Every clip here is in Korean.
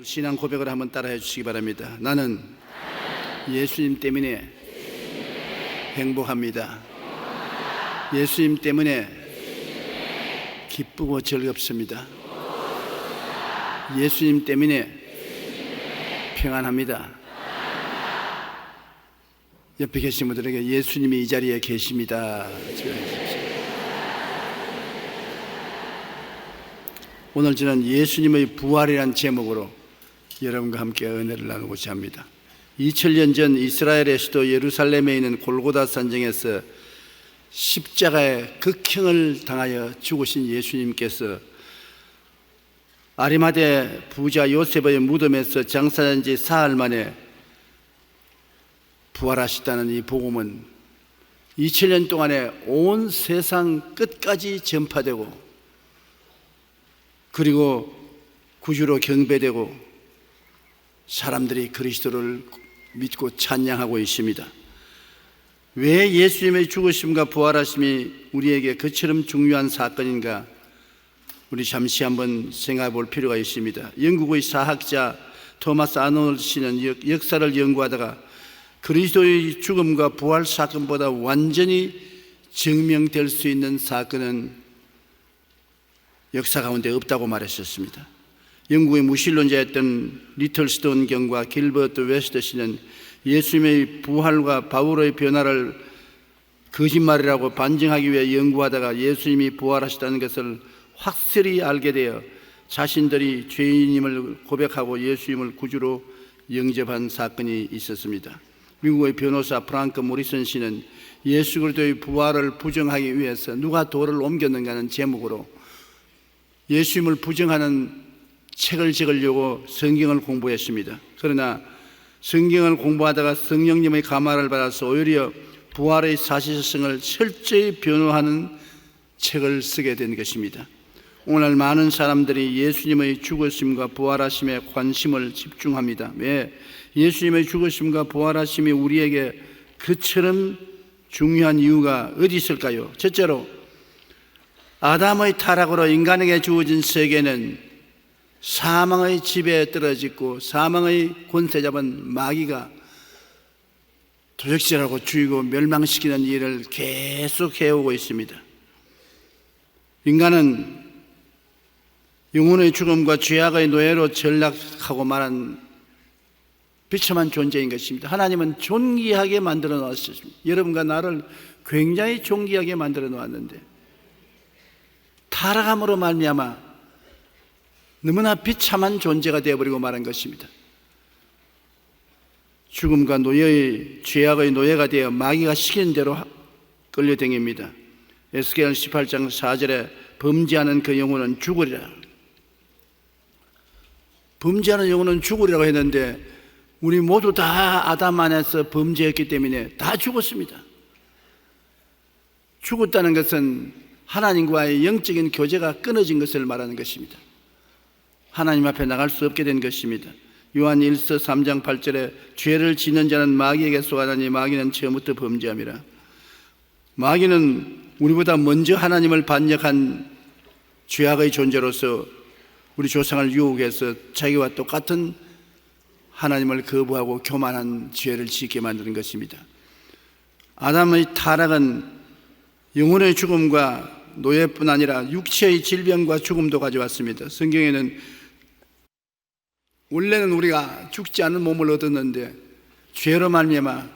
신앙 고백을 한번 따라해 주시기 바랍니다. 나는 예수님 때문에 행복합니다. 예수님 때문에 기쁘고 즐겁습니다. 예수님 때문에 평안합니다. 옆에 계신 분들에게 예수님이 이 자리에 계십니다. 오늘 저는 예수님의 부활이라는 제목으로 여러분과 함께 은혜를 나누고자 합니다. 2000년 전 이스라엘의 수도 예루살렘에 있는 골고다 산정에서 십자가의 극형을 당하여 죽으신 예수님께서 아리마대 부자 요셉의 무덤에서 장사한 지 사흘 만에 부활하셨다는 이 복음은 2000년 동안에 온 세상 끝까지 전파되고, 그리고 구주로 경배되고 사람들이 그리스도를 믿고 찬양하고 있습니다. 왜 예수님의 죽으심과 부활하심이 우리에게 그처럼 중요한 사건인가? 우리 잠시 한번 생각해 볼 필요가 있습니다. 영국의 사학자 토마스 아놀드 씨는 역사를 연구하다가 그리스도의 죽음과 부활 사건보다 완전히 증명될 수 있는 사건은 역사 가운데 없다고 말했었습니다. 영국의 무신론자였던 리틀스톤 경과 길버트 웨스트 씨는 예수님의 부활과 바울의 변화를 거짓말이라고 반증하기 위해 연구하다가 예수님이 부활하셨다는 것을 확실히 알게 되어 자신들이 죄인임을 고백하고 예수님을 구주로 영접한 사건이 있었습니다. 미국의 변호사 프랑크 모리슨 씨는 예수 그리스도의 부활을 부정하기 위해서 누가 돌을 옮겼는가 하는 제목으로 예수님을 부정하는 책을 적으려고 성경을 공부했습니다. 그러나 성경을 공부하다가 성령님의 감화를 받아서 오히려 부활의 사실성을 철저히 변호하는 책을 쓰게 된 것입니다. 오늘날 많은 사람들이 예수님의 죽으심과 부활하심에 관심을 집중합니다. 왜? 예수님의 죽으심과 부활하심이 우리에게 그처럼 중요한 이유가 어디 있을까요? 첫째로, 아담의 타락으로 인간에게 주어진 세계는 사망의 지배에 떨어지고 사망의 권세 잡은 마귀가 도적질하고 죽이고 멸망시키는 일을 계속 해오고 있습니다. 인간은 영혼의 죽음과 죄악의 노예로 전락하고 말한 비참한 존재인 것입니다. 하나님은 존귀하게 만들어 놓았습니다. 여러분과 나를 굉장히 존귀하게 만들어 놓았는데 타락함으로 말미암아 너무나 비참한 존재가 되어버리고 말한 것입니다. 죽음과 노예의 죄악의 노예가 되어 마귀가 시키는 대로 끌려다닙니다. 에스겔 18장 4절에 범죄하는 그 영혼은 죽으리라. 범죄하는 영혼은 죽으리라고 했는데 우리 모두 다 아담 안에서 범죄했기 때문에 다 죽었습니다. 죽었다는 것은 하나님과의 영적인 교제가 끊어진 것을 말하는 것입니다. 하나님 앞에 나갈 수 없게 된 것입니다. 요한 1서 3장 8절에 죄를 짓는 자는 마귀에게 속하나니 마귀는 처음부터 범죄함이라. 마귀는 우리보다 먼저 하나님을 반역한 죄악의 존재로서 우리 조상을 유혹해서 자기와 똑같은 하나님을 거부하고 교만한 죄를 짓게 만드는 것입니다. 아담의 타락은 영혼의 죽음과 노예뿐 아니라 육체의 질병과 죽음도 가져왔습니다. 성경에는 원래는 우리가 죽지 않은 몸을 얻었는데 죄로 말미암아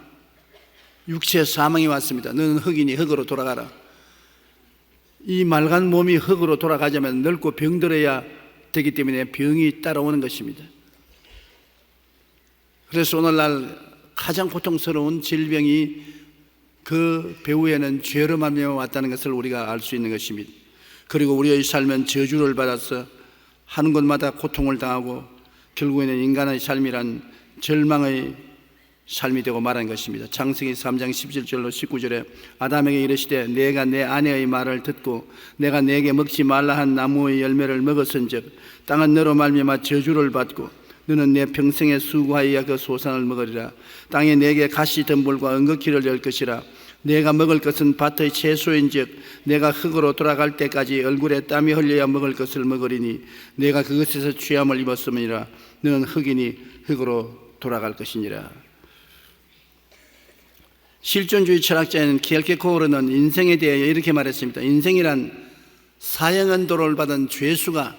육체의 사망이 왔습니다. 너는 흙이니 흙으로 돌아가라. 이 맑은 몸이 흙으로 돌아가자면 늙고 병들어야 되기 때문에 병이 따라오는 것입니다. 그래서 오늘날 가장 고통스러운 질병이 그 배후에는 죄로 말미암아 왔다는 것을 우리가 알 수 있는 것입니다. 그리고 우리의 삶은 저주를 받아서 하는 곳마다 고통을 당하고 결국에는 인간의 삶이란 절망의 삶이 되고 말한 것입니다. 창세기 3장 17절로 19절에 아담에게 이르시되 내가 내 아내의 말을 듣고 내가 내게 먹지 말라 한 나무의 열매를 먹었은즉 땅은 너로 말미암아 저주를 받고 너는 내 평생에 수고하여 그 소산을 먹으리라. 땅에 내게 가시 덤불과 은거키를 열 것이라. 내가 먹을 것은 밭의 채소인즉 내가 흙으로 돌아갈 때까지 얼굴에 땀이 흘려야 먹을 것을 먹으리니 내가 그것에서 취함을 입었음이라. 너는 흙이니 흙으로 돌아갈 것이니라. 실존주의 철학자인 킬케코르는 인생에 대해 이렇게 말했습니다. 인생이란 사형언도를 받은 죄수가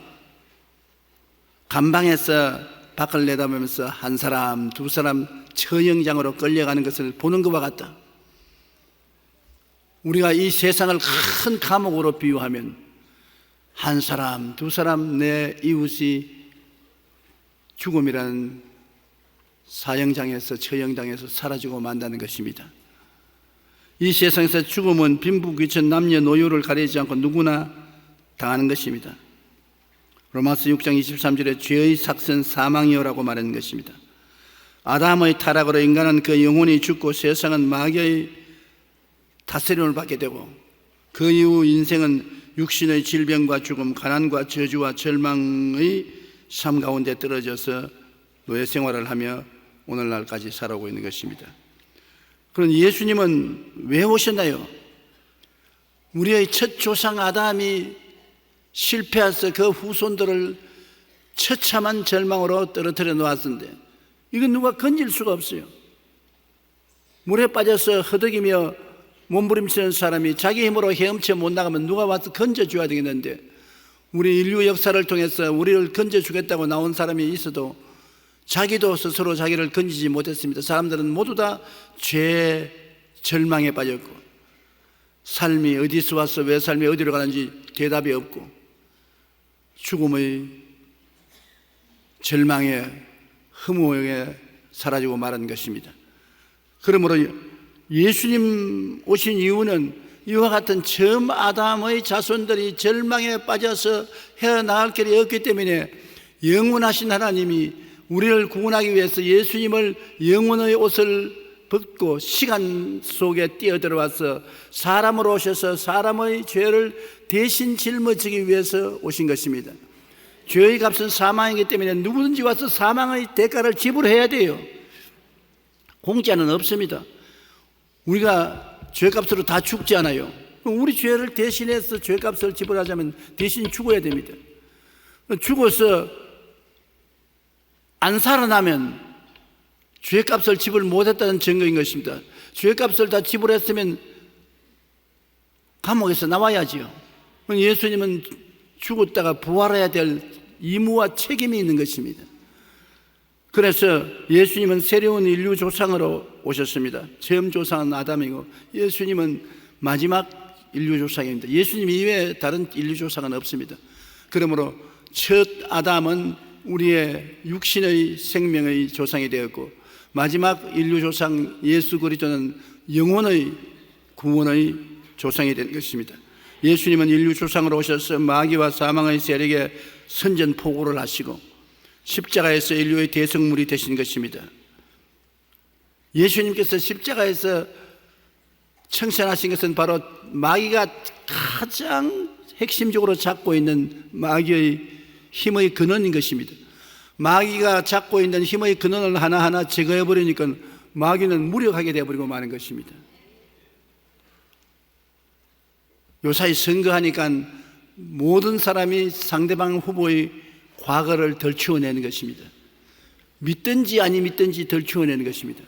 감방에서 밖을 내다보면서 한 사람, 두 사람 처형장으로 끌려가는 것을 보는 것과 같다. 우리가 이 세상을 큰 감옥으로 비유하면 한 사람, 두 사람 내 이웃이 죽음이라는 사형장에서 처형장에서 사라지고 만다는 것입니다. 이 세상에서 죽음은 빈부귀천 남녀노소를 가리지 않고 누구나 당하는 것입니다. 로마서 6장 23절에 죄의 삭은 사망이요라고 말하는 것입니다. 아담의 타락으로 인간은 그 영혼이 죽고 세상은 마귀의 다스림을 받게 되고 그 이후 인생은 육신의 질병과 죽음, 가난과 저주와 절망의 삶 가운데 떨어져서 노예 생활을 하며 오늘날까지 살아오고 있는 것입니다. 그럼 예수님은 왜 오셨나요? 우리의 첫 조상 아담이 실패해서 그 후손들을 처참한 절망으로 떨어뜨려 놓았는데 이건 누가 건질 수가 없어요. 물에 빠져서 허덕이며 몸부림치는 사람이 자기 힘으로 헤엄쳐 못 나가면 누가 와서 건져줘야 되겠는데 우리 인류 역사를 통해서 우리를 건져주겠다고 나온 사람이 있어도 자기도 스스로 자기를 건지지 못했습니다. 사람들은 모두 다 죄 절망에 빠졌고 삶이 어디서 와서 왜 삶이 어디로 가는지 대답이 없고 죽음의 절망에 허무에 사라지고 말한 것입니다. 그러므로 예수님 오신 이유는 이와 같은 처음 아담의 자손들이 절망에 빠져서 헤어나갈 길이 없기 때문에 영원하신 하나님이 우리를 구원하기 위해서 예수님을 영원의 옷을 벗고 시간 속에 뛰어들어와서 사람으로 오셔서 사람의 죄를 대신 짊어지기 위해서 오신 것입니다. 죄의 값은 사망이기 때문에 누구든지 와서 사망의 대가를 지불해야 돼요. 공짜는 없습니다. 우리가 죄값으로 다 죽지 않아요. 우리 죄를 대신해서 죄값을 지불하자면 대신 죽어야 됩니다. 죽어서 안 살아나면 죄값을 지불 못했다는 증거인 것입니다. 죄값을 다 지불했으면 감옥에서 나와야지요. 예수님은 죽었다가 부활해야 될 의무와 책임이 있는 것입니다. 그래서 예수님은 새로운 인류 조상으로 오셨습니다. 처음 조상은 아담이고 예수님은 마지막 인류 조상입니다. 예수님 이외에 다른 인류 조상은 없습니다. 그러므로 첫 아담은 우리의 육신의 생명의 조상이 되었고 마지막 인류 조상 예수 그리스도는 영혼의 구원의 조상이 된 것입니다. 예수님은 인류 조상으로 오셔서 마귀와 사망의 세력에 선전포고를 하시고 십자가에서 인류의 대성물이 되신 것입니다. 예수님께서 십자가에서 청산하신 것은 바로 마귀가 가장 핵심적으로 잡고 있는 마귀의 힘의 근원인 것입니다. 마귀가 잡고 있는 힘의 근원을 하나하나 제거해버리니까 마귀는 무력하게 되어버리고 마는 것입니다. 요사이 선거하니까 모든 사람이 상대방 후보의 과거를 덜치워내는 것입니다. 믿든지 아니 믿든지 덜치워내는 것입니다.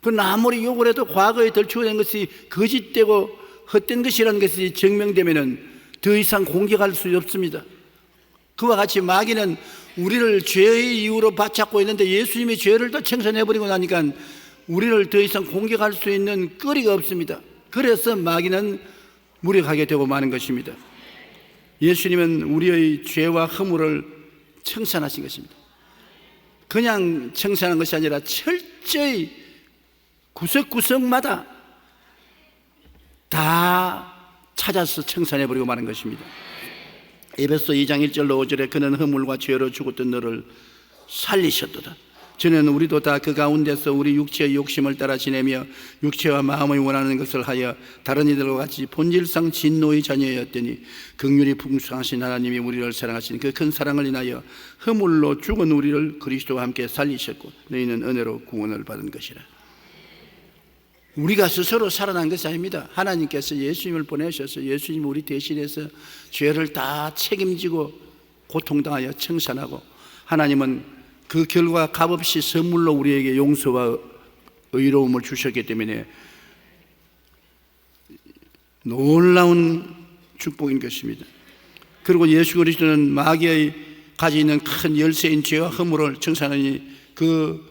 그러나 아무리 욕을 해도 과거에 덜치워낸 것이 거짓되고 헛된 것이라는 것이 증명되면 더 이상 공격할 수 없습니다. 그와 같이 마귀는 우리를 죄의 이유로 바잡고 있는데 예수님이 죄를 다 청산해버리고 나니까 우리를 더 이상 공격할 수 있는 거리가 없습니다. 그래서 마귀는 무력하게 되고 마는 것입니다. 예수님은 우리의 죄와 허물을 청산하신 것입니다. 그냥 청산한 것이 아니라 철저히 구석구석마다 다 찾아서 청산해버리고 마는 것입니다. 에베소 2장 1절로 5절에 그는 허물과 죄로 죽었던 너를 살리셨도다. 저는 우리도 다 그 가운데서 우리 육체의 욕심을 따라 지내며 육체와 마음의 원하는 것을 하여 다른 이들과 같이 본질상 진노의 자녀였더니 긍휼이 풍성하신 하나님이 우리를 사랑하신 그 큰 사랑을 인하여 허물로 죽은 우리를 그리스도와 함께 살리셨고 너희는 은혜로 구원을 받은 것이라. 우리가 스스로 살아난 것이 아닙니다. 하나님께서 예수님을 보내셔서 예수님 우리 대신해서 죄를 다 책임지고 고통당하여 청산하고, 하나님은 그 결과 값없이 선물로 우리에게 용서와 의로움을 주셨기 때문에 놀라운 축복인 것입니다. 그리고 예수 그리스도는 마귀의 가지고 있는 큰 열쇠인 죄와 허물을 청산하니 그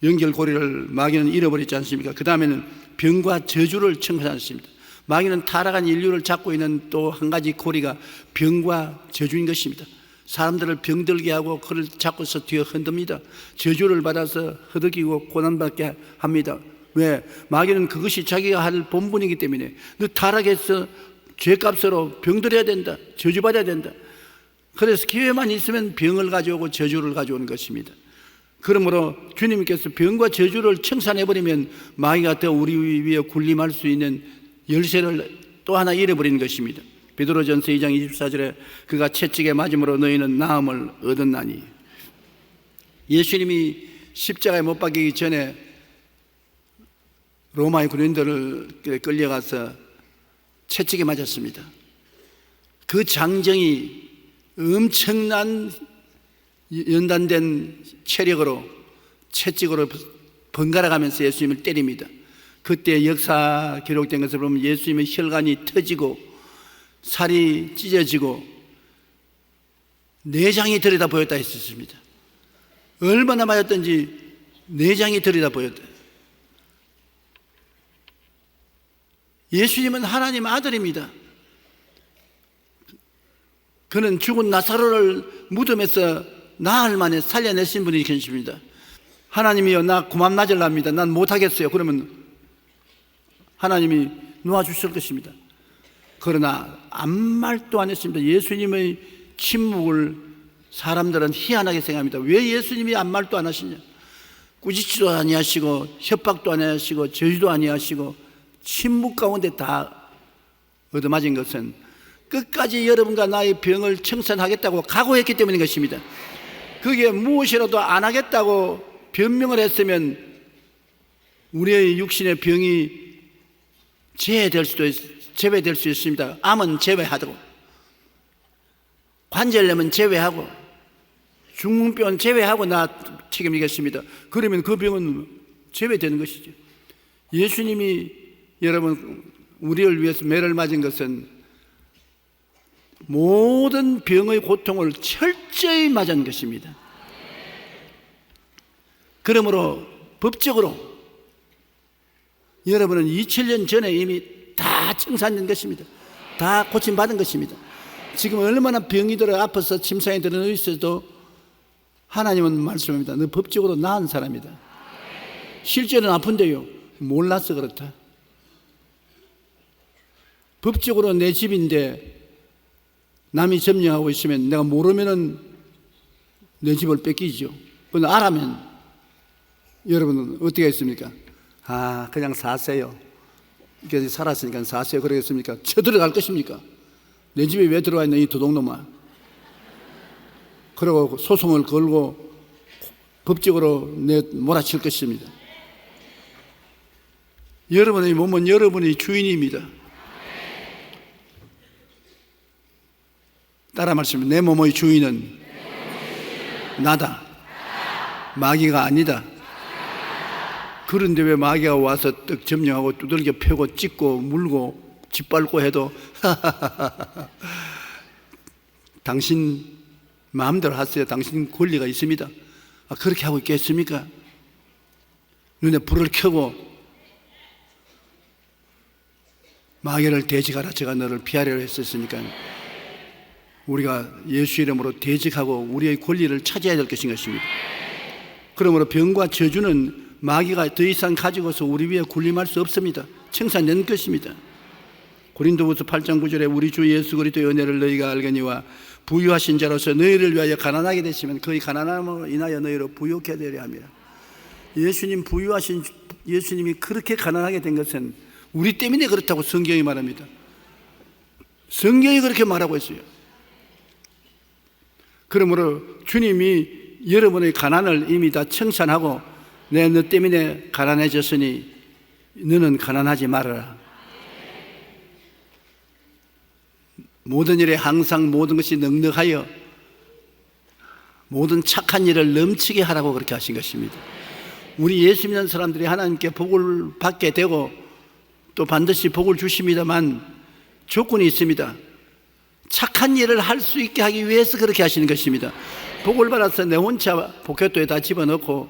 연결고리를 마귀는 잃어버렸지 않습니까? 그 다음에는 병과 저주를 청산했습니다. 마귀는 타락한 인류를 잡고 있는 또 한 가지 고리가 병과 저주인 것입니다. 사람들을 병들게 하고 그를 잡고서 뒤에 흔듭니다. 저주를 받아서 허덕이고 고난받게 합니다. 왜? 마귀는 그것이 자기가 할 본분이기 때문에 너 타락해서 죄값으로 병들어야 된다, 저주받아야 된다. 그래서 기회만 있으면 병을 가져오고 저주를 가져오는 것입니다. 그러므로 주님께서 병과 저주를 청산해버리면 마귀가 더 우리 위에 군림할 수 있는 열쇠를 또 하나 잃어버리는 것입니다. 베드로전서 2장 24절에 그가 채찍에 맞음으로 너희는 나음을 얻었나니. 예수님이 십자가에 못 박히기 전에 로마의 군인들을 끌려가서 채찍에 맞았습니다. 그 장정이 엄청난 연단된 체력으로 채찍으로 번갈아 가면서 예수님을 때립니다. 그때 역사 기록된 것을 보면 예수님의 혈관이 터지고 살이 찢어지고 내장이 들여다 보였다 했었습니다. 얼마나 맞았던지 내장이 들여다 보였다. 예수님은 하나님 아들입니다. 그는 죽은 나사로를 무덤에서 나흘 만에 살려내신 분이 계십니다. 하나님이여 나 고만 맞으랍니다. 난 못하겠어요. 그러면 하나님이 놓아주실 것입니다. 그러나 아무 말도 안 했습니다. 예수님의 침묵을 사람들은 희한하게 생각합니다. 왜 예수님이 아무 말도 안 하시냐? 꾸짖지도 아니하시고 협박도 아니하시고 저주도 아니하시고 침묵 가운데 다 얻어맞은 것은 끝까지 여러분과 나의 병을 청산하겠다고 각오했기 때문인 것입니다. 그게 무엇이라도 안 하겠다고 변명을 했으면 우리의 육신의 병이 제외될 수 있습니다. 암은 제외하고, 관절염은 제외하고, 중풍병은 제외하고 나 책임지겠습니다. 그러면 그 병은 제외되는 것이죠. 예수님이 여러분 우리를 위해서 매를 맞은 것은 모든 병의 고통을 철저히 맞은 것입니다. 그러므로 법적으로 여러분은 2000년 전에 이미 다 청산된 것입니다. 다 고침받은 것입니다. 지금 얼마나 병이 들어 아파서 침상에 들어 있어도 하나님은 말씀합니다. 너 법적으로 나은 사람이다. 실제로는 아픈데요, 몰라서 그렇다. 법적으로 내 집인데 남이 점령하고 있으면 내가 모르면은 내 집을 뺏기죠. 그런데 알아면 여러분은 어떻게 했습니까? 그냥 사세요. 이렇게 살았으니까 사세요. 그러겠습니까? 쳐들어갈 것입니까? 내 집에 왜 들어와 있는 이 도둑놈아? 그리고 소송을 걸고 법적으로 몰아칠 것입니다. 여러분의 몸은 여러분의 주인입니다. 따라 말씀해. 내 몸의 주인은 나다. 마귀가 아니다. 그런데 왜 마귀가 와서 떡 점령하고 두들겨 패고 찢고 물고 짓밟고 해도 당신 마음대로 하세요. 당신 권리가 있습니다. 그렇게 하고 있겠습니까? 눈에 불을 켜고 마귀를 대적하라, 제가 너를 피하려 했었으니까 우리가 예수 이름으로 대적하고 우리의 권리를 찾아야 될 것인 것입니다. 그러므로 병과 저주는 마귀가 더 이상 가지고서 우리 위에 군림할 수 없습니다. 청산된 것입니다. 고린도후서 8장 9절에 우리 주 예수 그리스도의 은혜를 너희가 알거니와 부유하신 자로서 너희를 위하여 가난하게 되시면 그의 가난함으로 인하여 너희로 부유케 되려 함이라. 예수님이 그렇게 가난하게 된 것은 우리 때문에 그렇다고 성경이 말합니다. 성경이 그렇게 말하고 있어요. 그러므로 주님이 여러분의 가난을 이미 다 청산하고 내 너 때문에 가난해졌으니 너는 가난하지 말아라. 모든 일에 항상 모든 것이 넉넉하여 모든 착한 일을 넘치게 하라고 그렇게 하신 것입니다. 우리 예수 믿는 사람들이 하나님께 복을 받게 되고 또 반드시 복을 주십니다만 조건이 있습니다. 착한 일을 할 수 있게 하기 위해서 그렇게 하시는 것입니다. 복을 받아서 내 혼자 포켓도에 다 집어넣고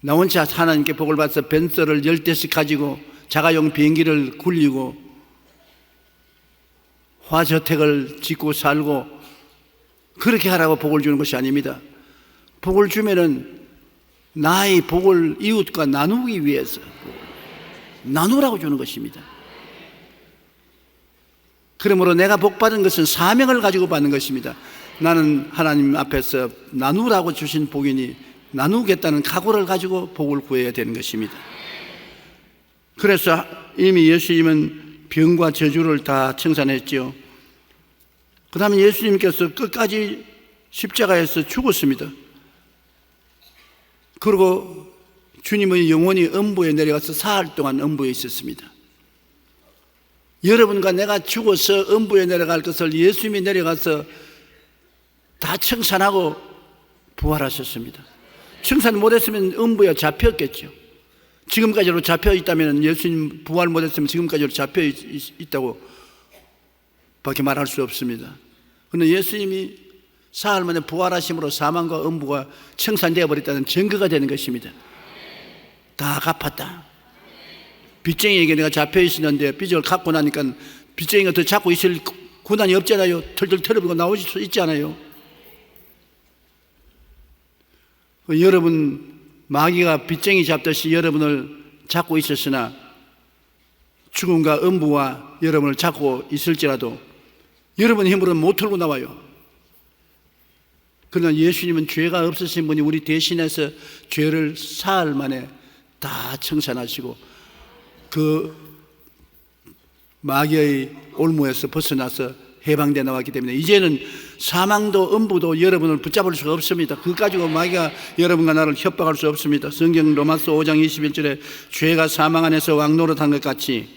나 혼자 하나님께 복을 받아서 벤츠를 10대씩 가지고 자가용 비행기를 굴리고 화저택을 짓고 살고 그렇게 하라고 복을 주는 것이 아닙니다. 복을 주면은 나의 복을 이웃과 나누기 위해서 나누라고 주는 것입니다. 그러므로 내가 복 받은 것은 사명을 가지고 받는 것입니다. 나는 하나님 앞에서 나누라고 주신 복이니 나누겠다는 각오를 가지고 복을 구해야 되는 것입니다. 그래서 이미 예수님은 병과 저주를 다 청산했지요. 그 다음에 예수님께서 끝까지 십자가에서 죽었습니다. 그리고 주님은 영원히 음부에 내려가서 사흘 동안 음부에 있었습니다. 여러분과 내가 죽어서 음부에 내려갈 것을 예수님이 내려가서 다 청산하고 부활하셨습니다. 청산 못했으면 음부에 잡혔겠죠. 지금까지로 잡혀 있다면 예수님 부활 못했으면 지금까지로 잡혀 있다고 밖에 말할 수 없습니다. 그런데 예수님이 사흘 만에 부활하심으로 사망과 음부가 청산되어 버렸다는 증거가 되는 것입니다. 다 갚았다. 빚쟁이에게 내가 잡혀 있었는데 빚을 갚고 나니까 빚쟁이가 더 잡고 있을 고난이 없잖아요. 털털 털어버리고 나오실 수 있잖아요. 여러분 마귀가 빚쟁이 잡듯이 여러분을 잡고 있었으나 죽음과 음부와 여러분을 잡고 있을지라도 여러분 힘으로는 못 털고 나와요. 그러나 예수님은 죄가 없으신 분이 우리 대신해서 죄를 사흘 만에 다 청산하시고 그 마귀의 올무에서 벗어나서 해방되어 나왔기 때문에 이제는 사망도 음부도 여러분을 붙잡을 수가 없습니다. 그거 가지고 마귀가 여러분과 나를 협박할 수 없습니다. 성경 로마서 5장 21절에 죄가 사망 안에서 왕노릇한 것 같이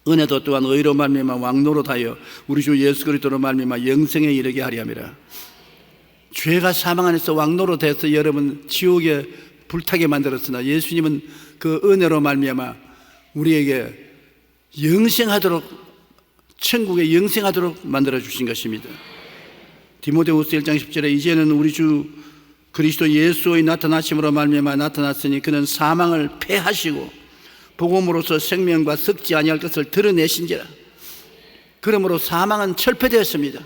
은혜도 또한 의로 말미암아 왕노릇하여 우리 주 예수 그리스도로 말미암아 영생에 이르게 하리 함이라. 죄가 사망 안에서 왕노릇해서 여러분 지옥에 불타게 만들었으나 예수님은 그 은혜로 말미암아 우리에게 영생하도록 천국에 영생하도록 만들어주신 것입니다. 디모데후서 1장 10절에 이제는 우리 주 그리스도 예수의 나타나심으로 말미암아 나타났으니 그는 사망을 패하시고 복음으로서 생명과 썩지 아니할 것을 드러내신지라. 그러므로 사망은 철폐되었습니다.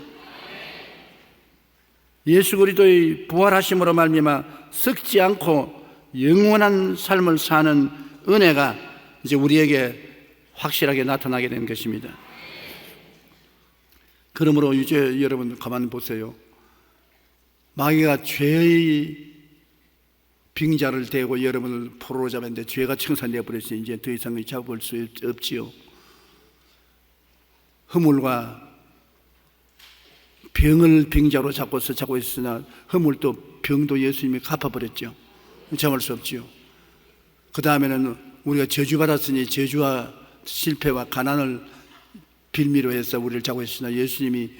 예수 그리스도의 부활하심으로 말미암아 썩지 않고 영원한 삶을 사는 은혜가 이제 우리에게 확실하게 나타나게 된 것입니다. 그러므로 이제 여러분 가만히 보세요. 마귀가 죄의 빙자를 대고 여러분을 포로로 잡았는데 죄가 청산되어 버렸으니 이제 더 이상 잡을 수 없지요. 허물과 병을 빙자로 잡고 있으나 허물도 병도 예수님이 갚아버렸죠. 잡을 수 없지요. 그 다음에는 우리가 저주받았으니 저주와 실패와 가난을 빌미로 해서 우리를 잡고 있으나 예수님이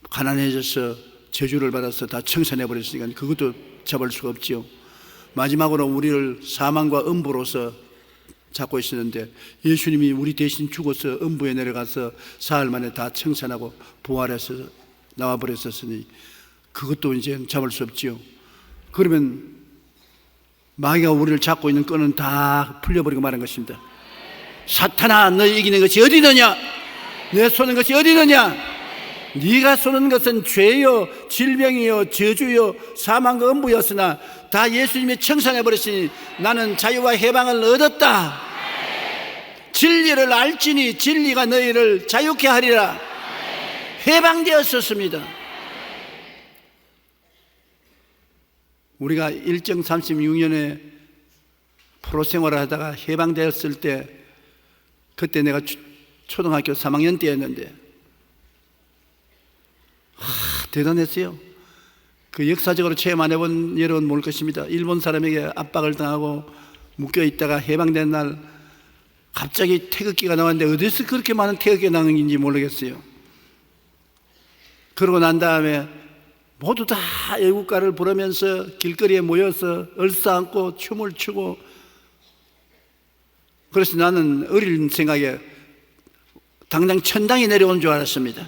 가난해져서 저주를 받아서 다 청산해 버렸으니까 그것도 잡을 수가 없지요. 마지막으로 우리를 사망과 음부로서 잡고 있었는데 예수님이 우리 대신 죽어서 음부에 내려가서 사흘 만에 다 청산하고 부활해서 나와버렸었으니 그것도 이제 잡을 수 없지요. 그러면 마귀가 우리를 잡고 있는 끈은 다 풀려버리고 말한 것입니다. 사탄아, 너 이기는 것이 어디 있느냐? 내 쏘는 것이 어디 있느냐? 네가 쏘는 것은 죄요 질병이요 저주요 사망과 음부였으나 다 예수님이 청산해버렸으니 나는 자유와 해방을 얻었다. 진리를 알지니 진리가 너희를 자유케 하리라. 해방되었었습니다. 우리가 일정 36년에 포로 생활을 하다가 해방되었을 때 그때 내가 초등학교 3학년 때였는데 대단했어요. 그 역사적으로 체험 안 해본 여러분 모를 것입니다. 일본 사람에게 압박을 당하고 묶여 있다가 해방된 날 갑자기 태극기가 나왔는데 어디서 그렇게 많은 태극기가 나는지 모르겠어요. 그러고 난 다음에 모두 다 애국가를 부르면서 길거리에 모여서 얼싸안고 춤을 추고, 그래서 나는 어린 생각에 당장 천당이 내려오는 줄 알았습니다.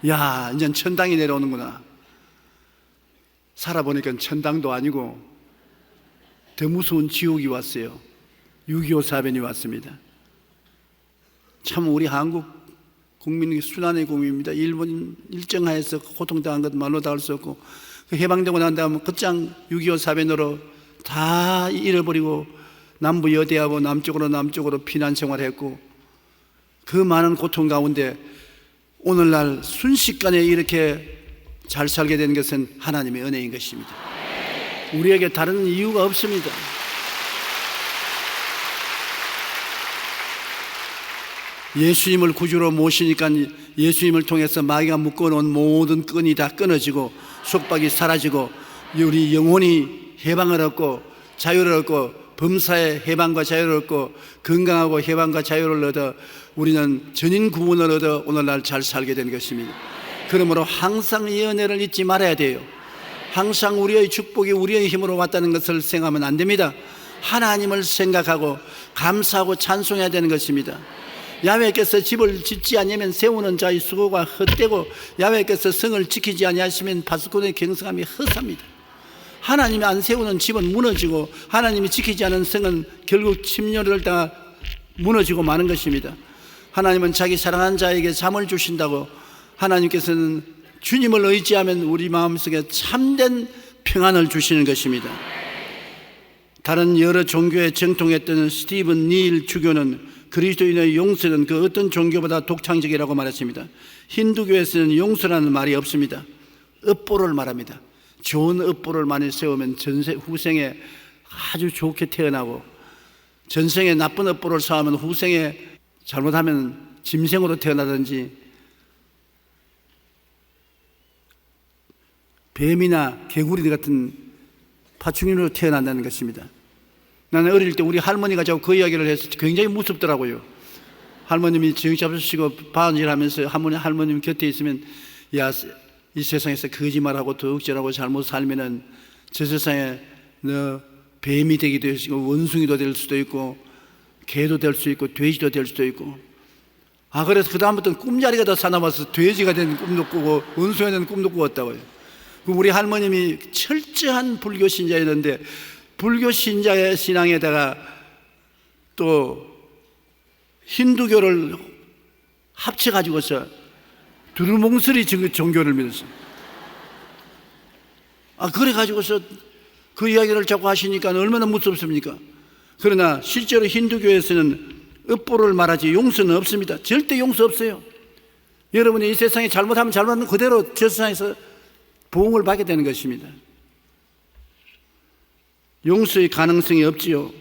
야, 이제 천당이 내려오는구나. 살아보니까 천당도 아니고 더 무서운 지옥이 왔어요. 6.25 사변이 왔습니다. 참 우리 한국 국민이 순환의 국민입니다. 일본 일정하에서 고통당한 것 말로 다 할 수 없고, 해방되고 난 다음에 곧장 6.25 사변으로 다 잃어버리고 남부 여대하고 남쪽으로 피난 생활했고, 그 많은 고통 가운데 오늘날 순식간에 이렇게 잘 살게 된 것은 하나님의 은혜인 것입니다. 우리에게 다른 이유가 없습니다. 예수님을 구주로 모시니까 예수님을 통해서 마귀가 묶어놓은 모든 끈이 다 끊어지고 속박이 사라지고 우리 영혼이 해방을 얻고 자유를 얻고 범사의 해방과 자유를 얻고 건강하고 해방과 자유를 얻어 우리는 전인 구원을 얻어 오늘날 잘 살게 된 것입니다. 그러므로 항상 이 은혜를 잊지 말아야 돼요. 항상 우리의 축복이 우리의 힘으로 왔다는 것을 생각하면 안 됩니다. 하나님을 생각하고 감사하고 찬송해야 되는 것입니다. 야훼께서 집을 짓지 아니하면 세우는 자의 수고가 헛되고 야훼께서 성을 지키지 아니하시면 바스콘의 경성함이 헛삽니다. 하나님이 안 세우는 집은 무너지고 하나님이 지키지 않은 성은 결국 침략을 당하 무너지고 마는 것입니다. 하나님은 자기 사랑하는 자에게 잠을 주신다고, 하나님께서는 주님을 의지하면 우리 마음속에 참된 평안을 주시는 것입니다. 다른 여러 종교에 정통했던 스티븐 닐 주교는 그리스도인의 용서는 그 어떤 종교보다 독창적이라고 말했습니다. 힌두교에서는 용서라는 말이 없습니다. 업보를 말합니다. 좋은 업보를 많이 세우면 후생에 아주 좋게 태어나고, 전생에 나쁜 업보를 쌓으면 후생에 잘못하면 짐승으로 태어나든지 뱀이나 개구리 같은 파충류로 태어난다는 것입니다. 나는 어릴 때 우리 할머니가 자꾸 그 이야기를 해서 굉장히 무섭더라고요. 할머님이 정신없으시고 바느질하면서 할머님 곁에 있으면, 야, 이 세상에서 거짓말하고 도둑질하고 잘못 살면은 저 세상에 너 뱀이 되기도 하고 원숭이도 될 수도 있고 개도 될 수 있고 돼지도 될 수도 있고, 그래서 그 다음부터는 꿈자리가 더 사나워서 돼지가 된 꿈도 꾸고 원숭이가 된 꿈도 꾸었다고요. 우리 할머님이 철저한 불교 신자였는데 불교 신자의 신앙에다가 또 힌두교를 합쳐가지고서 두루뭉술이 종교를 믿었어요. 그래가지고서 그 이야기를 자꾸 하시니까 얼마나 무섭습니까? 그러나 실제로 힌두교에서는 업보를 말하지 용서는 없습니다. 절대 용서 없어요. 여러분이 이 세상에 잘못하면 잘못하면 그대로 저 세상에서 보응을 받게 되는 것입니다. 용서의 가능성이 없지요.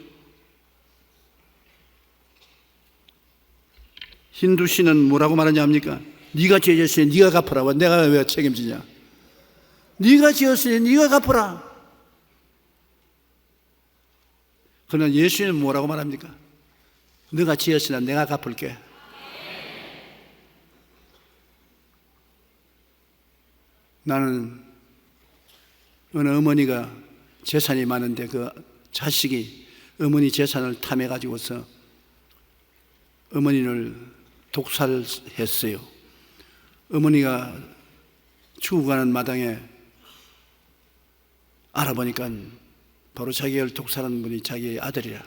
힌두 신은 뭐라고 말하지 합니까? 네가 지었으니 네가 갚으라. 내가 왜 책임지냐? 네가 지었으니 네가 갚으라. 그러나 예수님은 뭐라고 말합니까? 네가 지었으나 내가 갚을게. 나는 어느 어머니가 재산이 많은데 그 자식이 어머니 재산을 탐해가지고서 어머니를 독살했어요. 어머니가 죽어가는 마당에 알아보니까 바로 자기를 독살한 분이 자기의 아들이라.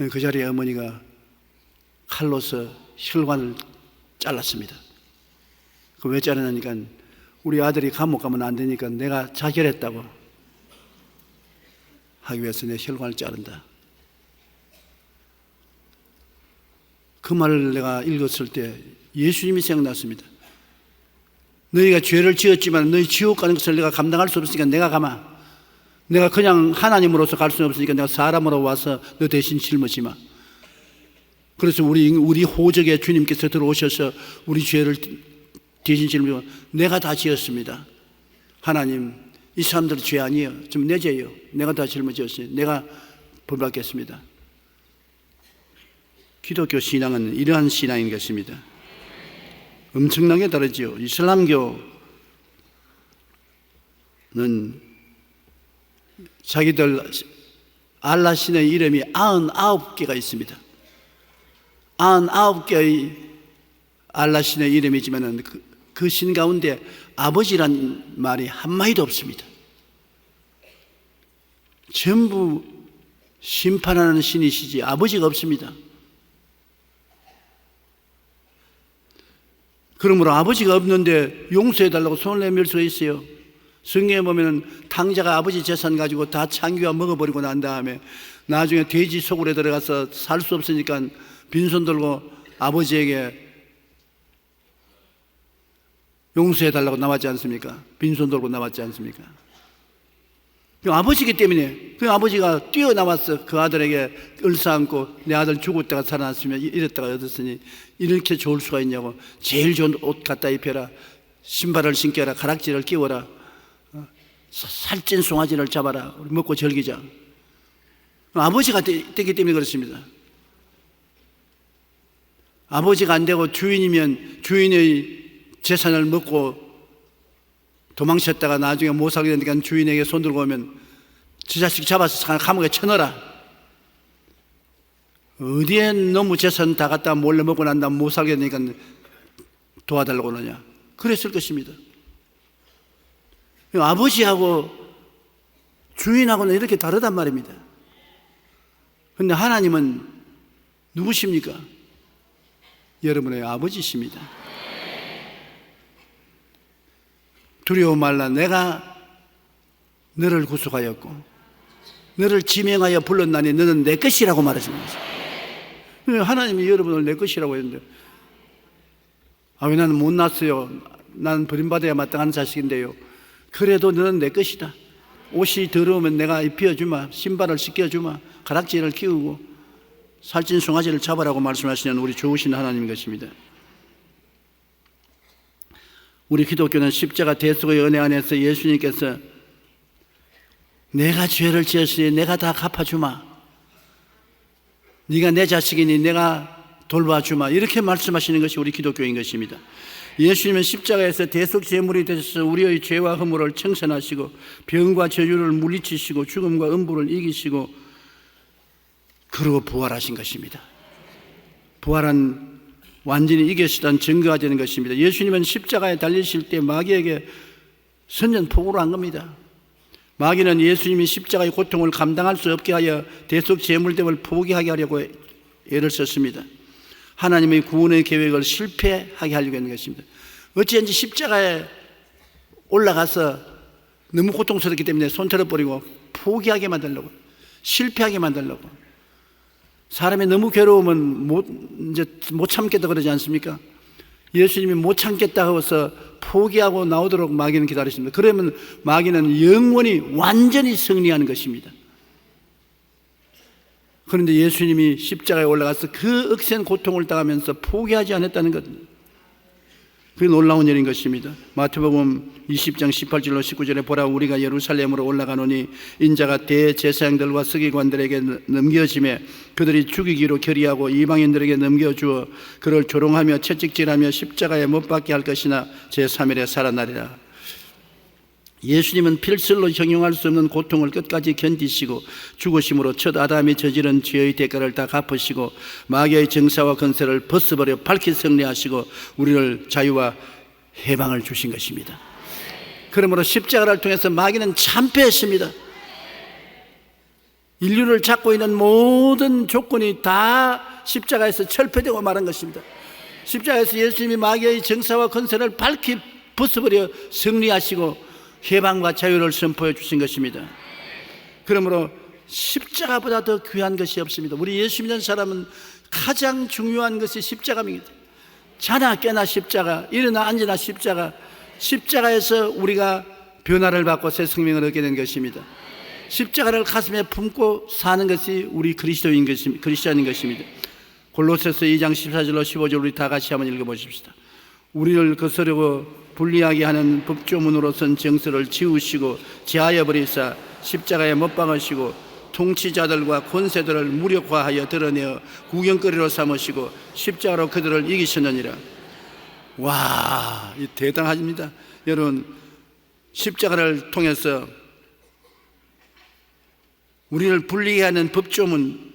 그 자리에 어머니가 칼로서 혈관을 잘랐습니다. 그 왜 자르냐니까 우리 아들이 감옥 가면 안 되니까 내가 자결했다고 하기 위해서 내 혈관을 자른다. 그 말을 내가 읽었을 때 예수님이 생각났습니다. 너희가 죄를 지었지만 너희 지옥 가는 것을 내가 감당할 수 없으니까 내가 가마. 내가 그냥 하나님으로서 갈 수는 없으니까 내가 사람으로 와서 너 대신 짊어지마. 그래서 우리 호적에 주님께서 들어오셔서 우리 죄를 대신 짊어지고 내가 다 지었습니다. 하나님, 이 사람들은 죄 아니에요. 좀 내 죄예요. 내가 다 짊어졌으니 내가 벌받겠습니다. 기독교 신앙은 이러한 신앙인 것입니다. 엄청나게 다르지요. 이슬람교는 자기들 알라 신의 이름이 99개가 있습니다. 99개의 알라 신의 이름이지만 그 신 가운데 아버지란 말이 한마디도 없습니다. 전부 심판하는 신이시지 아버지가 없습니다. 그러므로 아버지가 없는데 용서해달라고 손을 내밀 수가 있어요. 성경에 보면 탕자가 아버지 재산 가지고 다 창기와 먹어버리고 난 다음에 나중에 돼지 소굴에 들어가서 살 수 없으니까 빈손 들고 아버지에게 용서해달라고 나왔지 않습니까? 빈손 들고 나왔지 않습니까? 그 아버지이기 때문에 그 아버지가 뛰어나왔어. 그 아들에게 을사안고 내 아들 죽을 때가 살아났으면 이랬다가 얻었으니 이렇게 좋을 수가 있냐고. 제일 좋은 옷 갖다 입혀라. 신발을 신겨라. 가락지를 끼워라. 살찐 송아지를 잡아라. 우리 먹고 즐기자. 아버지가 되기 때문에 그렇습니다. 아버지가 안 되고 주인이면 주인의 재산을 먹고 도망쳤다가 나중에 못 살게 되니까 주인에게 손 들고 오면 저 자식 잡아서 감옥에 쳐넣어라. 어디에 너무 재산 다 갖다 몰래 먹고 난 다음 못 살게 되니까 도와달라고 그러냐. 그랬을 것입니다. 아버지하고 주인하고는 이렇게 다르단 말입니다. 그런데 하나님은 누구십니까? 여러분의 아버지십니다. 두려워 말라. 내가 너를 구속하였고 너를 지명하여 불렀나니 너는 내 것이라고 말하십니다. 하나님이 여러분을 내 것이라고 했는데 왜 나는 못 났어요. 나는 버림받아야 마땅한 자식인데요. 그래도 너는 내 것이다. 옷이 더러우면 내가 입혀주마. 신발을 씻겨주마. 가락지를 끼우고 살찐 송아지를 잡아라고 말씀하시는 우리 좋으신 하나님인 것입니다. 우리 기독교는 십자가 대속의 은혜 안에서 예수님께서 내가 죄를 지었으니 내가 다 갚아주마. 네가 내 자식이니 내가 돌봐주마. 이렇게 말씀하시는 것이 우리 기독교인 것입니다. 예수님은 십자가에서 대속 제물이 되셔서 우리의 죄와 허물을 청산하시고 병과 저주를 물리치시고 죽음과 음부를 이기시고 그러고 부활하신 것입니다. 부활한 완전히 이겼다는 증거가 되는 것입니다. 예수님은 십자가에 달리실 때 마귀에게 선전포고를 한 겁니다. 마귀는 예수님이 십자가의 고통을 감당할 수 없게 하여 대속 제물됨을 포기하게 하려고 애를 썼습니다. 하나님의 구원의 계획을 실패하게 하려고 하는 것입니다. 어찌든지 십자가에 올라가서 너무 고통스럽기 때문에 손 털어버리고 포기하게 만들려고, 실패하게 만들려고. 사람이 너무 괴로우면 못 참겠다 그러지 않습니까? 예수님이 못 참겠다 해서 포기하고 나오도록 마귀는 기다리십니다. 그러면 마귀는 영원히 완전히 승리하는 것입니다. 그런데 예수님이 십자가에 올라가서 그 억센 고통을 당하면서 포기하지 않았다는 것, 그게 놀라운 일인 것입니다. 마태복음 20장 18절로 19절에 보라 우리가 예루살렘으로 올라가노니 인자가 대제사장들과 서기관들에게 넘겨지매 그들이 죽이기로 결의하고 이방인들에게 넘겨주어 그를 조롱하며 채찍질하며 십자가에 못 박게 할 것이나 제3일에 살아나리라. 예수님은 필설로 형용할 수 없는 고통을 끝까지 견디시고 죽으심으로 첫 아담이 저지른 죄의 대가를 다 갚으시고 마귀의 정사와 권세를 벗어버려 밝히 승리하시고 우리를 자유와 해방을 주신 것입니다. 그러므로 십자가를 통해서 마귀는 참패했습니다. 인류를 잡고 있는 모든 조건이 다 십자가에서 철폐되고 말한 것입니다. 십자가에서 예수님이 마귀의 정사와 권세를 밝히 벗어버려 승리하시고 해방과 자유를 선포해 주신 것입니다. 그러므로 십자가보다 더 귀한 것이 없습니다. 우리 예수 믿는 사람은 가장 중요한 것이 십자가입니다. 자나 깨나 십자가, 일어나 앉으나 십자가, 십자가에서 우리가 변화를 받고 새 생명을 얻게 된 것입니다. 십자가를 가슴에 품고 사는 것이 우리 그리스도인 것입니다. 골로새서 2장 14절로 15절 우리 다 같이 한번 읽어보십시다. 우리를 거스르고 불리하게 하는 법조문으로선 정서를 지우시고 제하여 버리사 십자가에 못 박으시고 통치자들과 권세들을 무력화하여 드러내어 구경거리로 삼으시고 십자가로 그들을 이기셨느니라. 와, 대단합니다. 여러분, 십자가를 통해서 우리를 분리하게 하는 법조문,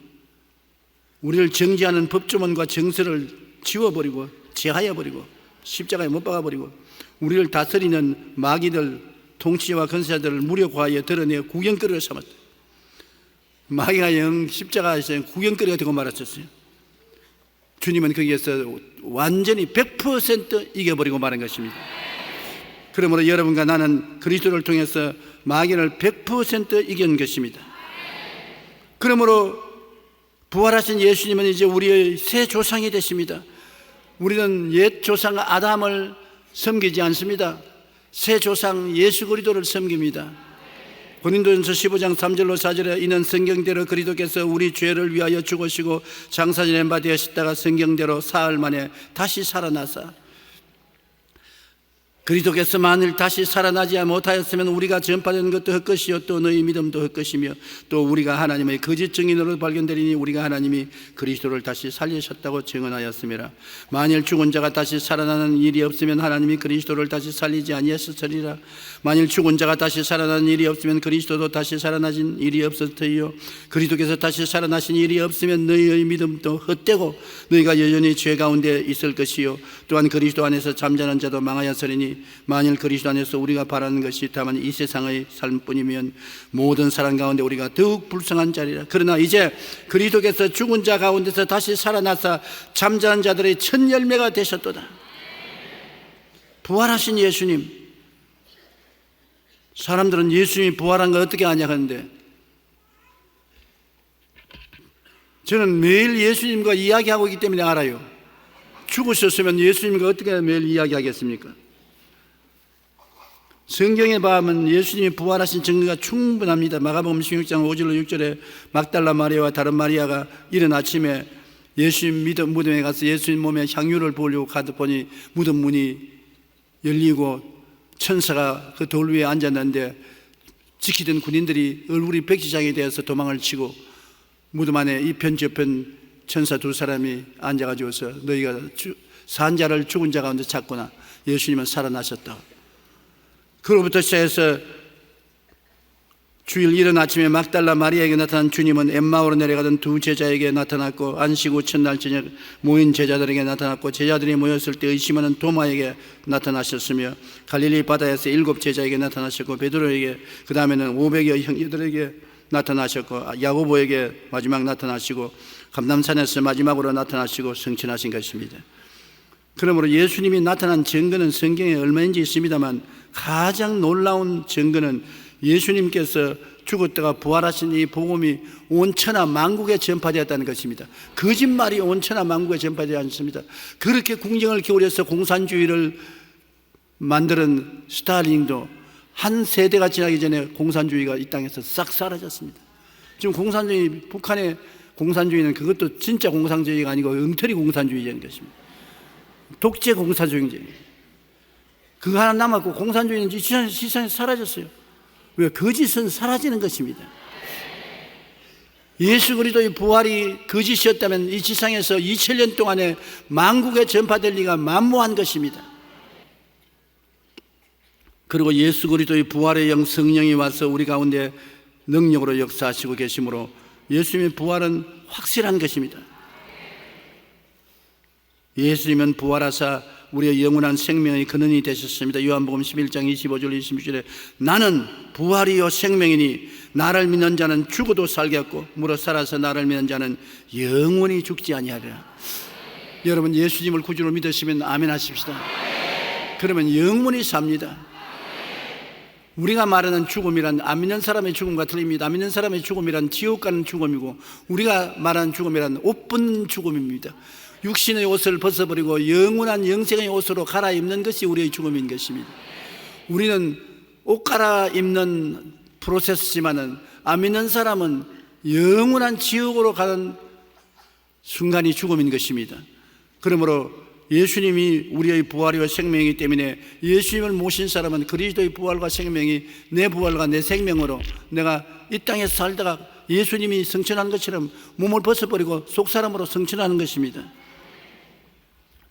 우리를 정지하는 법조문과 정서를 지워버리고 제하여버리고 십자가에 못 박아버리고 우리를 다스리는 마귀들, 통치와 권세자들을 무력화하여 드러내어 구경거리로 삼았다. 마귀가 십자가에서 구경거리가 되고 말았었어요. 주님은 거기에서 완전히 100% 이겨버리고 말한 것입니다. 그러므로 여러분과 나는 그리스도를 통해서 마귀를 100% 이긴 것입니다. 그러므로 부활하신 예수님은 이제 우리의 새 조상이 되십니다. 우리는 옛 조상 아담을 섬기지 않습니다. 새 조상 예수 그리스도를 섬깁니다. 고린도전서 15장 3절로 4절에 이는 성경대로 그리스도께서 우리 죄를 위하여 죽으시고 장사지낸 바 되었다가 성경대로 사흘 만에 다시 살아나사 그리스도께서 만일 다시 살아나지 못하였으면 우리가 전파되는 것도 헛것이요 또 너희 믿음도 헛것이며 또 우리가 하나님의 거짓 증인으로 발견되리니 우리가 하나님이 그리스도를 다시 살리셨다고 증언하였음이라. 만일 죽은 자가 다시 살아나는 일이 없으면 하나님이 그리스도를 다시 살리지 아니하셨으리라. 만일 죽은 자가 다시 살아나는 일이 없으면 그리스도도 다시 살아나신 일이 없을 터이요 그리스도께서 다시 살아나신 일이 없으면 너희의 믿음도 헛되고 너희가 여전히 죄 가운데 있을 것이요 또한 그리스도 안에서 잠자는 자도 망하였으리니 만일 그리스도 안에서 우리가 바라는 것이 다만 이 세상의 삶뿐이면 모든 사람 가운데 우리가 더욱 불쌍한 자리라. 그러나 이제 그리스도께서 죽은 자 가운데서 다시 살아나사 잠자는 자들의 첫 열매가 되셨도다. 부활하신 예수님, 사람들은 예수님이 부활한 걸 어떻게 아냐 하는데 저는 매일 예수님과 이야기하고 있기 때문에 알아요. 죽으셨으면 예수님과 어떻게 매일 이야기하겠습니까? 성경에 보면 예수님이 부활하신 증거가 충분합니다. 마가복음 16장 5절로 6절에 막달라 마리아와 다른 마리아가 이른 아침에 예수님 무덤에 가서 예수님 몸에 향유를 부으려고 가다 보니 무덤 문이 열리고 천사가 그 돌 위에 앉았는데 지키던 군인들이 얼굴이 백지장이 되어서 도망을 치고 무덤 안에 이편 저편 천사 두 사람이 앉아가지고서 너희가 산 자를 죽은 자 가운데 찾구나. 예수님은 살아나셨다. 그로부터 시작해서 주일 이른 아침에 막달라 마리아에게 나타난 주님은 엠마오로 내려가던 두 제자에게 나타났고 안식 후 첫날 저녁 모인 제자들에게 나타났고 제자들이 모였을 때 의심하는 도마에게 나타나셨으며 갈릴리 바다에서 7 제자에게 나타나셨고 베드로에게 그 다음에는 500여 형제들에게 나타나셨고 야고보에게 마지막 나타나시고 감람산에서 마지막으로 나타나시고 성천하신 것입니다. 그러므로 예수님이 나타난 증거는 성경에 얼마인지 있습니다만 가장 놀라운 증거는 예수님께서 죽었다가 부활하신 이 복음이 온 천하 만국에 전파되었다는 것입니다. 거짓말이 온 천하 만국에 전파되지 않습니다. 그렇게 궁정을 기울여서 공산주의를 만드는 스탈린도 한 세대가 지나기 전에 공산주의가 이 땅에서 싹 사라졌습니다. 지금 공산주의, 북한의 공산주의는 그것도 진짜 공산주의가 아니고 엉터리 공산주의인 것입니다. 독재 공산주의입니다. 그거 하나 남았고 공산주의는 시선에서 사라졌어요. 왜? 거짓은 사라지는 것입니다. 예수 그리스도의 부활이 거짓이었다면 이 지상에서 2000년 동안에 만국에 전파될 리가 만무한 것입니다. 그리고 예수 그리스도의 부활의 영 성령이 와서 우리 가운데 능력으로 역사하시고 계시므로 예수님의 부활은 확실한 것입니다. 예수님은 부활하사 우리의 영원한 생명의 근원이 되셨습니다. 요한복음 11장 25절 26절에 나는 부활이요 생명이니 나를 믿는 자는 죽어도 살겠고 무릇 살아서 나를 믿는 자는 영원히 죽지 아니하리라. 여러분 예수님을 구주로 믿으시면 아멘 하십시다. 그러면 영원히 삽니다. 우리가 말하는 죽음이란 안 믿는 사람의 죽음과 틀립니다. 안 믿는 사람의 죽음이란 지옥 가는 죽음이고 우리가 말하는 죽음이란 옷 벗는 죽음입니다. 육신의 옷을 벗어버리고 영원한 영생의 옷으로 갈아입는 것이 우리의 죽음인 것입니다. 우리는 옷 갈아입는 프로세스지만은 안 믿는 사람은 영원한 지옥으로 가는 순간이 죽음인 것입니다. 그러므로 예수님이 우리의 부활이와 생명이기 때문에 예수님을 모신 사람은 그리스도의 부활과 생명이 내 부활과 내 생명으로 내가 이 땅에 살다가 예수님이 성천한 것처럼 몸을 벗어버리고 속사람으로 성천하는 것입니다.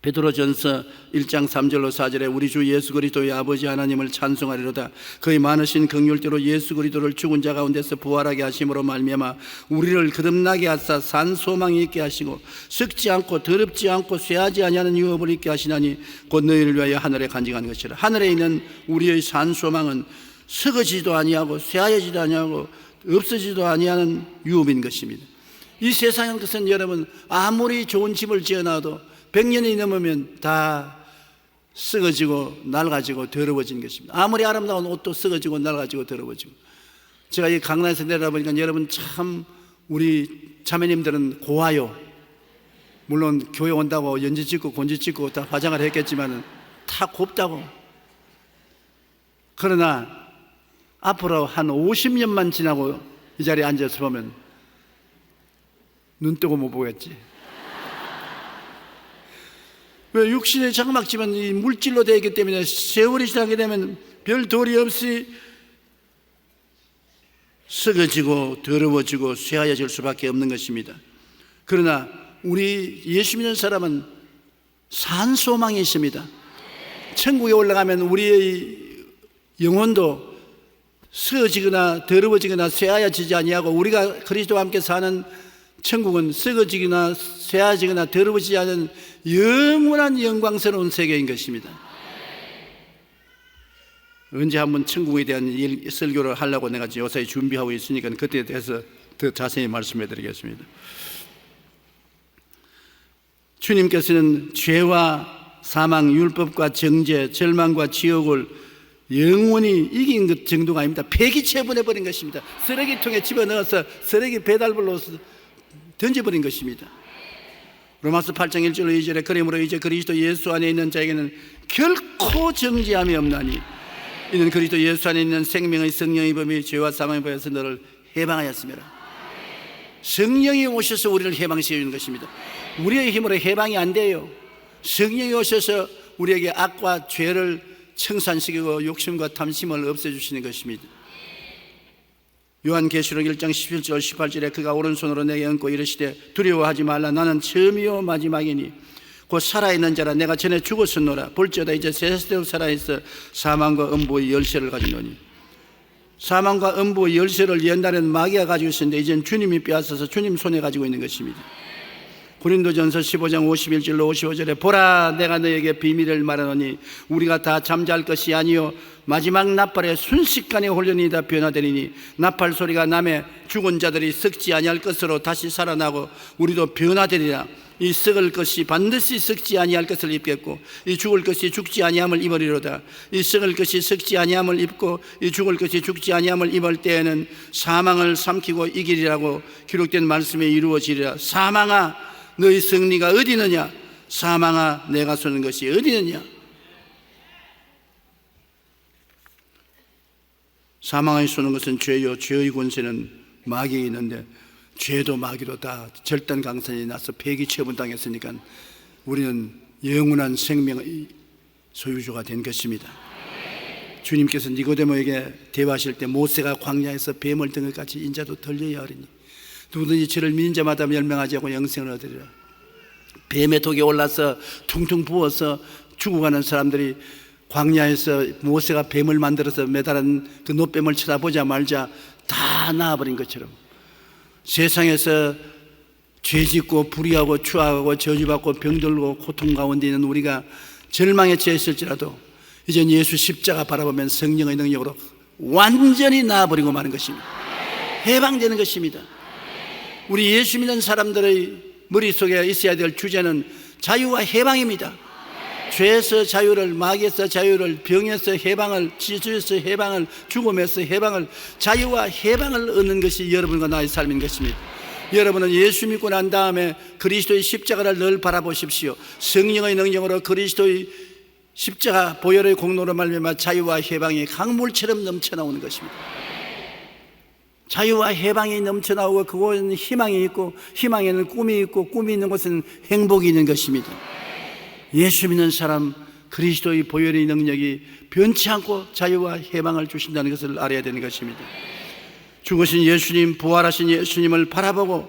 베드로전서 1장 3절로 4절에 우리 주 예수 그리스도의 아버지 하나님을 찬송하리로다. 그의 많으신 긍휼대로 예수 그리스도를 죽은 자 가운데서 부활하게 하심으로 말미암아 우리를 거듭나게 하사 산 소망이 있게 하시고 썩지 않고 더럽지 않고 쇠하지 아니하는 유업을 있게 하시나니 곧 너희를 위하여 하늘에 간직한 것이라. 하늘에 있는 우리의 산 소망은 썩어지도 아니하고 쇠하여지도 아니하고 없어지도 아니하는 유업인 것입니다. 이 세상은 것은 여러분 아무리 좋은 집을 지어놔도 100년이 넘으면 다 썩어지고 낡아지고 더러워진 것입니다. 아무리 아름다운 옷도 썩어지고 낡아지고 더러워지고. 제가 이 강남에서 내려보니까 여러분 참 우리 자매님들은 고와요. 물론 교회 온다고 연지 찍고 곤지 찍고 다 화장을 했겠지만 다 곱다고. 그러나 앞으로 한 50년만 지나고 이 자리에 앉아서 보면 눈 뜨고 못 보겠지. 왜? 육신의 장막지만 이 물질로 되어 있기 때문에 세월이 지나게 되면 별 도리 없이 썩어지고 더러워지고 쇠하여질 수밖에 없는 것입니다. 그러나 우리 예수 믿는 사람은 산 소망이 있습니다. 천국에 올라가면 우리의 영혼도 썩어지거나 더러워지거나 쇠하여지지 아니하고 우리가 그리스도와 함께 사는 천국은 썩어지거나 쇠하지거나 더러워지지 않은 영원한 영광스러운 세계인 것입니다. 언제 한번 천국에 대한 설교를 하려고 내가 요새 준비하고 있으니까 그때에 대해서 더 자세히 말씀해 드리겠습니다. 주님께서는 죄와 사망, 율법과 정죄, 절망과 지옥을 영원히 이긴 것 정도가 아닙니다. 폐기처분해버린 것입니다. 쓰레기통에 집어넣어서 쓰레기 배달불로 던져버린 것입니다. 로마서 8장 1절로 2절에 그러므로 이제 그리스도 예수 안에 있는 자에게는 결코 정죄함이 없나니 이는 그리스도 예수 안에 있는 생명의 성령의 법이 죄와 사망의 법에서 너를 해방하였습니다. 성령이 오셔서 우리를 해방시켜 주는 것입니다. 우리의 힘으로 해방이 안 돼요. 성령이 오셔서 우리에게 악과 죄를 청산시키고 욕심과 탐심을 없애주시는 것입니다. 요한계시록 1장 17절 18절에 그가 오른손으로 내게 얹고 이르시되 두려워하지 말라. 나는 처음이요 마지막이니 곧 살아있는 자라. 내가 전에 죽었었노라. 볼지어다 이제 세세대로 살아있어 사망과 음부의 열쇠를 가지노니. 사망과 음부의 열쇠를 옛날에는 마귀가 가지고 있었는데 이제는 주님이 빼앗아서 주님 손에 가지고 있는 것입니다. 고린도전서 15장 51절로 55절에 보라 내가 너에게 비밀을 말하노니 우리가 다 잠잘 것이 아니요 마지막 나팔에 순식간에 혼련이 다 변화되리니 나팔 소리가 나매 죽은 자들이 썩지 아니할 것으로 다시 살아나고 우리도 변화되리라. 이 썩을 것이 반드시 썩지 아니할 것을 입겠고 이 죽을 것이 죽지 아니함을 입으리로다. 이 썩을 것이 썩지 아니함을 입고 이 죽을 것이 죽지 아니함을 입을 때에는 사망을 삼키고 이기리라고 기록된 말씀이 이루어지리라. 사망아 너희 승리가 어디 있느냐? 사망아 내가 쏘는 것이 어디 있느냐? 사망에 쏘는 것은 죄요 죄의 권세는 마귀에 있는데 죄도 마귀도 다 절단강산이 나서 폐기처분당했으니까 우리는 영원한 생명의 소유주가 된 것입니다. 주님께서 니고데모에게 대화하실 때 모세가 광야에서 뱀을 든 것 같이 인자도 덜려야 하리니 누구든지 저를 믿는 자마다 멸망하지 않고 영생을 얻으리라. 뱀의 독에 올라서 퉁퉁 부어서 죽어가는 사람들이 광야에서 모세가 뱀을 만들어서 매달은 그 노뱀을 쳐다보자 말자 다 나아버린 것처럼 세상에서 죄짓고 불의하고 추악하고 저주받고 병들고 고통 가운데 있는 우리가 절망에 처했을지라도 이젠 예수 십자가 바라보면 성령의 능력으로 완전히 나아버리고 마는 것입니다. 해방되는 것입니다. 우리 예수 믿는 사람들의 머릿속에 있어야 될 주제는 자유와 해방입니다. 죄에서 자유를, 마귀에서 자유를, 병에서 해방을, 지수에서 해방을, 죽음에서 해방을, 자유와 해방을 얻는 것이 여러분과 나의 삶인 것입니다. 여러분은 예수 믿고 난 다음에 그리스도의 십자가를 늘 바라보십시오. 성령의 능력으로 그리스도의 십자가 보혈의 공로로 말미암아 자유와 해방이 강물처럼 넘쳐나오는 것입니다. 자유와 해방이 넘쳐나오고 그곳에는 희망이 있고 희망에는 꿈이 있고 꿈이 있는 곳에는 행복이 있는 것입니다. 예수 믿는 사람 그리스도의 보혈의 능력이 변치 않고 자유와 해방을 주신다는 것을 알아야 되는 것입니다. 죽으신 예수님, 부활하신 예수님을 바라보고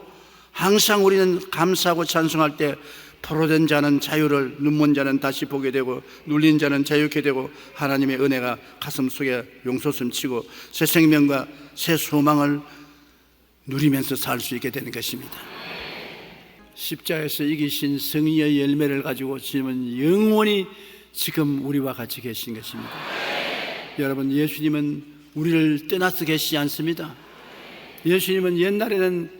항상 우리는 감사하고 찬송할 때 포로된 자는 자유를, 눈먼 자는 다시 보게 되고 눌린 자는 자유케 되고 하나님의 은혜가 가슴 속에 용솟음 치고 새 생명과 새 소망을 누리면서 살 수 있게 되는 것입니다. 십자가에서 이기신 승리의 열매를 가지고 지금은 영원히 지금 우리와 같이 계신 것입니다. 여러분, 예수님은 우리를 떠나서 계시지 않습니다. 예수님은 옛날에는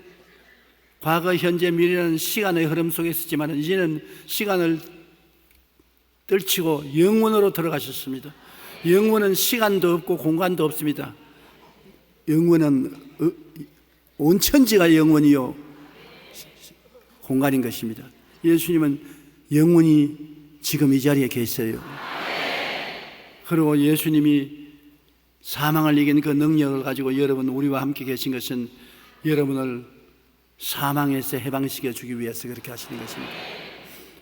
과거, 현재, 미래라는 시간의 흐름 속에 있었지만 이제는 시간을 떨치고 영원으로 들어가셨습니다. 영원은 시간도 없고 공간도 없습니다. 영원은 온 천지가 영원이요 공간인 것입니다. 예수님은 영원히 지금 이 자리에 계세요. 그리고 예수님이 사망을 이긴 그 능력을 가지고 여러분 우리와 함께 계신 것은 여러분을 사망에서 해방시켜 주기 위해서 그렇게 하시는 것입니다.